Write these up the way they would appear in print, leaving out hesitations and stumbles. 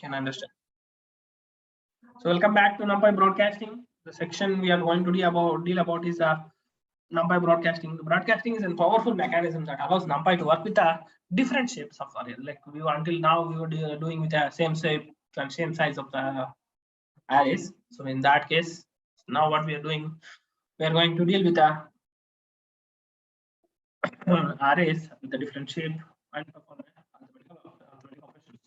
Can understand. So welcome back to Numpy Broadcasting. The section we are going to deal about is Numpy Broadcasting. Broadcasting is a powerful mechanism that allows Numpy to work with different shapes of array. Like until now we were doing with the same shape and same size of the arrays. So in that case, now what we are doing, we are going to deal with arrays with a different shape and perform arithmetic operations.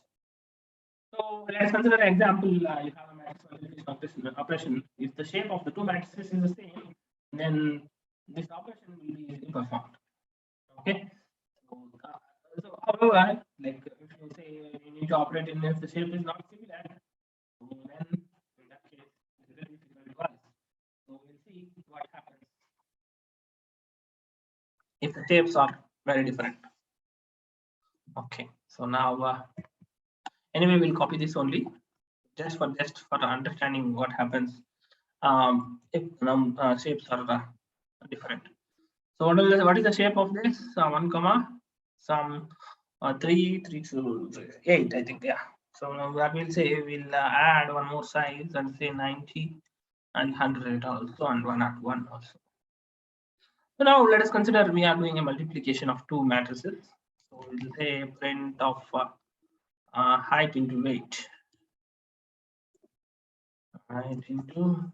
So let's consider an example. You have a matrix multiplication operation. If the shape of the two matrices is the same, then this operation will be easily performed. Okay. So however, like if you say you need to operate in if the shape is not similar, so then in that case it is very difficult to us. So we'll see what happens if the shapes are very different. Okay. So now anyway, we'll copy this only just for understanding what happens if shapes are different. So what is the shape of this? 1 comma some 3 to 8, I think. Yeah. So now what we'll say, we'll add one more size and say 90 and 100 also, and 101 also. So now let us consider we are doing a multiplication of two matrices. So we'll say print of height into weight. Height into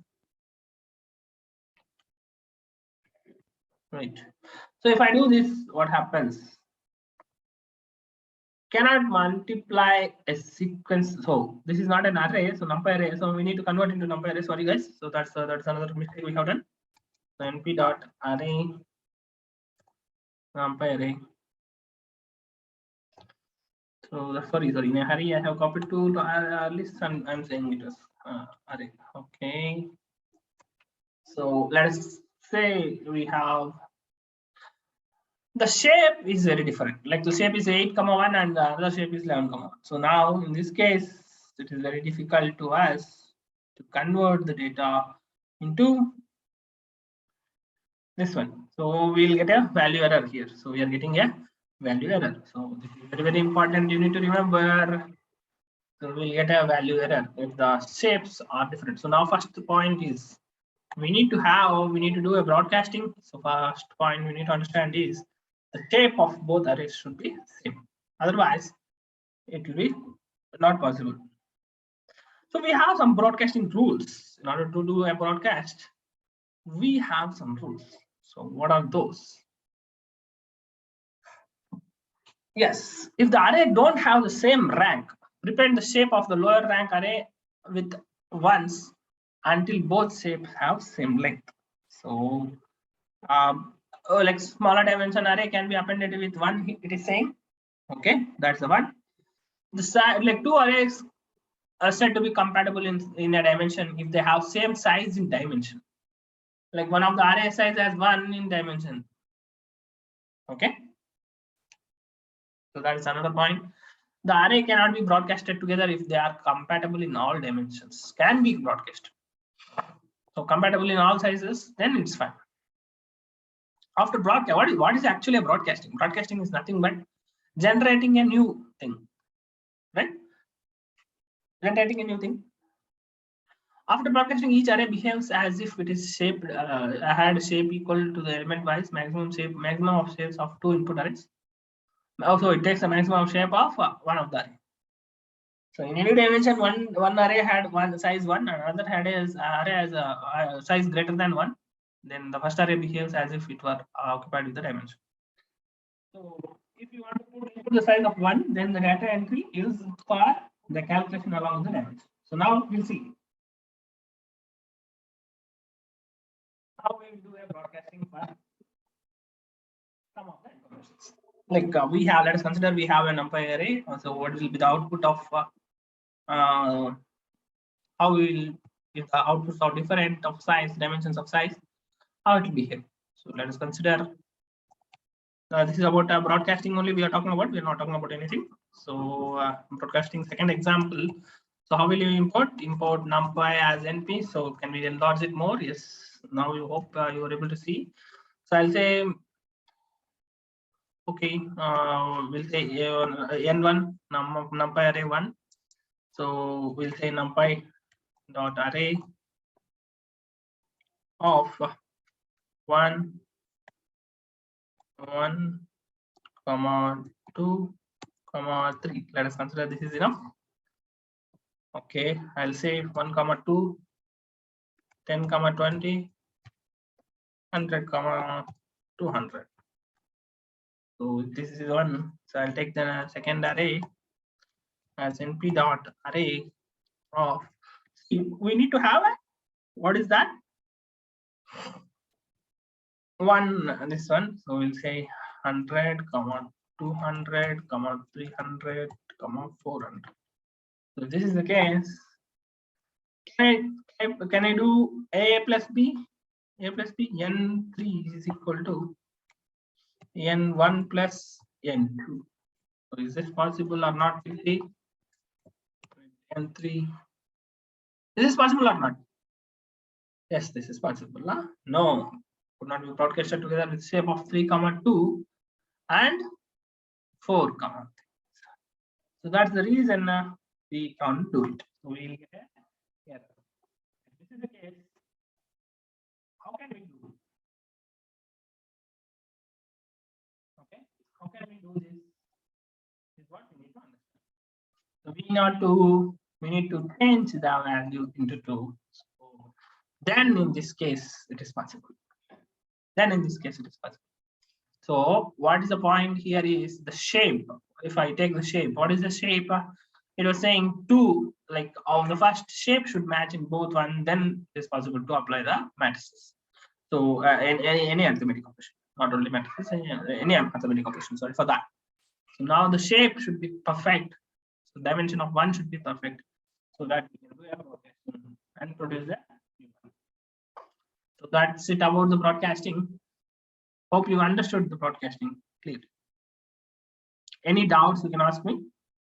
weight. So if I do this, what happens? Cannot multiply a sequence. So this is not an array, so numpy array. So we need to convert into numpy array. Sorry guys. So that's another mistake we have done. So np dot array numpy array. So sorry. In a hurry, I have copied to list and I'm saying it was array. Okay. So let's say we have the shape is very different. Like the shape is 8,1 and the other shape is 11,1. So now in this case, it is very difficult to us to convert the data into this one. So we'll get a value error here. So we are getting a value error. So this is very, very important. You need to remember. So we'll get a value error if the shapes are different. So now first point is we need to do a broadcasting. So first point we need to understand is the shape of both arrays should be same. Otherwise, it will be not possible. So we have some broadcasting rules. In order to do a broadcast, we have some rules. So what are those? Yes, if the array don't have the same rank, prepare the shape of the lower rank array with ones until both shapes have same length. So like smaller dimension array can be appended with 1, it is saying. Okay, that's the one. The size, like two arrays are said to be compatible in a dimension if they have same size in dimension. Like one of the array size has 1 in dimension. Okay. So that is another point. The array cannot be broadcasted together if they are compatible in all dimensions. Can be broadcast. So compatible in all sizes, then it's fine. After broadcast, what is actually a broadcasting? Broadcasting is nothing but generating a new thing, right? Generating a new thing. After broadcasting, each array behaves as if it is shaped, had shape equal to the element wise maximum of shapes of two input arrays. Also, it takes a maximum of shape of one of the array. So in any dimension, one array had one size 1, and another array has a size greater than 1. Then the first array behaves as if it were occupied with the dimension. So if you want to put the size of 1, then the data entry is for the calculation along the dimension. So now we'll see how we will do a broadcasting for some of the informations. Like we have, let us consider we have a numpy array. So what will be the output of how we will, if the outputs are different of size, dimensions of size, how it will behave. So let us consider this is about broadcasting only we are talking about. We are not talking about anything. So broadcasting second example. So how will you import numpy as np? So can we enlarge it more? Yes. Now you hope you are able to see. So I'll say okay. We'll say n1 numpy array 1. So we'll say numpy dot array of 1, 1, comma 2, comma 3. Let us consider this is enough. Okay, I'll say 1, comma 2, 10, comma 20, 100, comma 200. So this is one. So I'll take the second array as np dot array of. We need to have a, what is that? This one. So we'll say 100, comma 200, comma 300, comma 400. So this is the case. Can I do a plus b? A plus b, n3 is equal to n1 plus n2. So is this possible or not? N3. Is this possible or not? Yes, this is possible. Huh? No, could not be broadcasted together with shape of 3, comma 2 and 4, comma 3. So that's the reason we can't do it. So we'll get an error. If this is the case, how can we do it? Okay, how can we do this? Is what we need to understand. So we need to change the value into 2. So then in this case it is possible. So what is the point here is the shape. If I take the shape, what is the shape? It was saying 2, like of the first shape should match in both one, then it is possible to apply the matrices. So any arithmetic operation, not only matrices, any arithmetic operation, sorry for that. So now the shape should be perfect. So dimension of 1 should be perfect, so that we can do a broadcasting and produce a. So that's it about the broadcasting. Hope you understood the broadcasting clearly. Any doubts you can ask me.